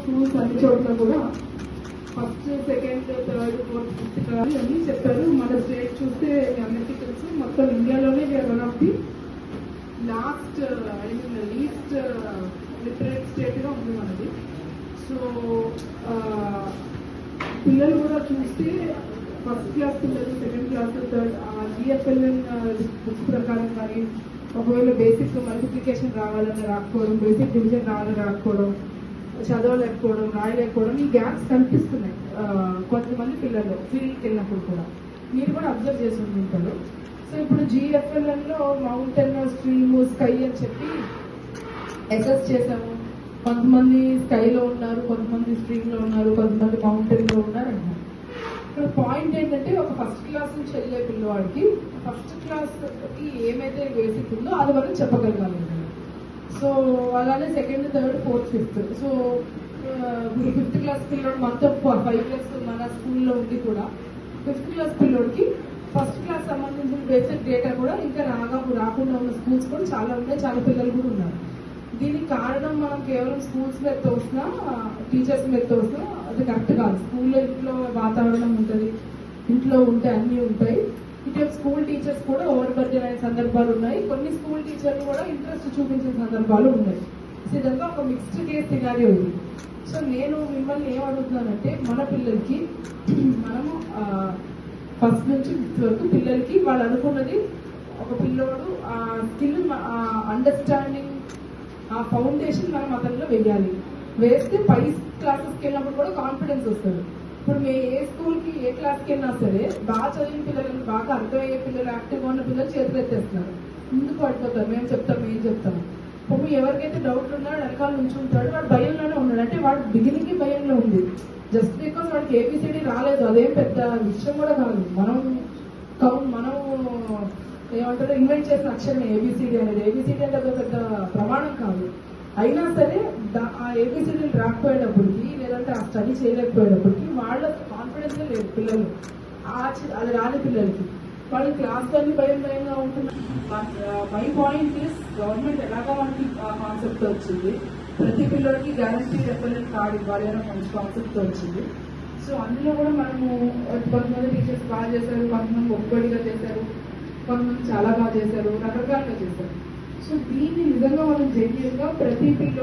Schools అన్ని చోట్ల కూడా first, second, third, fourth, fifth class అని చెప్పారు. మన స్టేట్ చూస్తే అందరికీ తెలుసు, మొత్తం ఇండియాలోనే one of the last least literate state గా ఉంది మనది. సో పిల్లలు కూడా చూస్తే ఫస్ట్ క్లాస్ పిల్లలు, సెకండ్ క్లాస్, థర్డ్ జిఎఫ్ఎల్ఎన్ బుక్స్ ప్రకారం కానీ ఒకవేళ బేసిక్ మల్టిప్లికేషన్ రావాలని రాకపోవడం, బేసిక్ డివిజన్ రావాలని రాకపోవడం, చదవలేకపోవడం, రాయలేకపోవడం, ఈ గ్యాప్స్ కనిపిస్తున్నాయి కొంతమంది పిల్లలు ఫీల్డ్కి వెళ్ళినప్పుడు కూడా. మీరు కూడా అబ్జర్వ్ చేసి ఉంటారు. సో ఇప్పుడు జిఎఫ్ఎల్ఎన్లో మౌంటైన్, స్ట్రీమ్, స్కై అని చెప్పి అసెస్ చేసాము. కొంతమంది స్కైలో ఉన్నారు, కొంతమంది స్ట్రీమ్లో ఉన్నారు, కొంతమంది మౌంటైన్లో ఉన్నారు అంటున్నారు. ఇక్కడ పాయింట్ ఏంటంటే ఒక ఫస్ట్ క్లాస్ నుంచి వెళ్ళే పిల్లవాడికి ఫస్ట్ క్లాస్కి ఏమైతే బేసిక్ ఉందో అది వరకు చెప్పగలగాలి. సో అలానే second, third, fourth, fifth. So fifth class పిల్లోడు మొత్తం 5 ఇయర్స్ మన స్కూల్లో ఉండి కూడా ఫిఫ్త్ క్లాస్ పిల్లోడికి ఫస్ట్ క్లాస్ సంబంధించిన బేసిక్ డేటా కూడా ఇంకా రాకుండా ఉన్న స్కూల్స్ కూడా చాలా ఉన్నాయి, చాలా పిల్లలు కూడా ఉన్నారు. దీనికి కారణం మనం కేవలం స్కూల్స్ మీద తోసినా, టీచర్స్ మీద తోసినా అది కరెక్ట్ కాదు. స్కూల్లో ఇంట్లో వాతావరణం ఉంటుంది, ఇంట్లో ఉంటే అన్నీ ఉంటాయి. ఇటు స్కూల్ టీచర్స్ కూడా ఓవర్ బర్డెన్ అయిన సందర్భాలు ఉన్నాయి. కొన్ని స్కూల్ టీచర్లు కూడా ఇంట్రెస్ట్ చూపించిన సందర్భాలు ఉన్నాయి. సో ఇదంతా ఒక మిక్స్డ్ కేస్ సినారియో ఉంది. సో నేను మిమ్మల్ని ఏమడుగుతున్నానంటే, మన పిల్లలకి మనము ఫస్ట్ నుంచి ఫిఫ్త్ వరకు పిల్లలకి వాళ్ళు అనుకున్నది ఒక పిల్లోడు ఆ స్కిల్, అండర్స్టాండింగ్, ఆ ఫౌండేషన్ మనం అతనిలో వెయ్యాలి. వేస్తే పై క్లాసెస్కి వెళ్ళినప్పుడు కూడా కాన్ఫిడెన్స్ వస్తుంది. ఇప్పుడు మేము ఏ స్కూల్కి ఏ క్లాస్కి వెళ్ళినా సరే బాగా చదివిన పిల్లలు, బాగా అర్థమయ్యే పిల్లలు, యాక్టివ్గా ఉన్న పిల్లలు చేతులు ఎత్తేస్తున్నారు, ముందుకు పడిపోతారు. మేము చెప్తాము. ఇప్పుడు ఎవరికైతే డౌట్లు ఉన్నాడో వెనకాల నుంచి ఉంటాడు, వాడు భయంలోనే ఉన్నాడు. అంటే వాడు బిగినింగ్ భయంలో ఉంది. జస్ట్ బికాస్ వాడికి ఏబిసిడి రాలేదు అదేం పెద్ద విషయం కూడా కాదు. మనం ఏమంటారు, ఇన్వెంట్ చేసిన అక్షరమే ఏబిసిడి అనేది. ఏబిసిడి అంటే పెద్ద ప్రమాణం కాదు. అయినా సరే ఆ ఏబిసిడీలు రాకపోయేటప్పటికి, లేదంటే ఆ స్టడీ చేయలేకపోయేటప్పటికి వాళ్ళ కాన్ఫిడెన్స్ లేదు పిల్లలు. అది రాని పిల్లలకి వాళ్ళు క్లాస్లోని భయంగా ఉంటున్నారు. మై పాయింట్ ఇస్, గవర్నమెంట్ ఎలాగా మనకి ఆ కాన్సెప్ట్ వచ్చింది, ప్రతి పిల్లలకి గ్యారంటీ రెఫరెన్స్ కార్డు ఇవ్వాలి అనే మంచి కాన్సెప్ట్ వచ్చింది. సో అందులో కూడా మనము కొంతమంది టీచర్స్ బాగా చేశారు, కొంతమంది ఒక్కడిగా చేశారు, కొంతమంది చాలా బాగా చేశారు, రకరకాలుగా చేశారు. సో దీన్ని నిజంగా మనం జెన్యున్గా ప్రతి పిల్లలు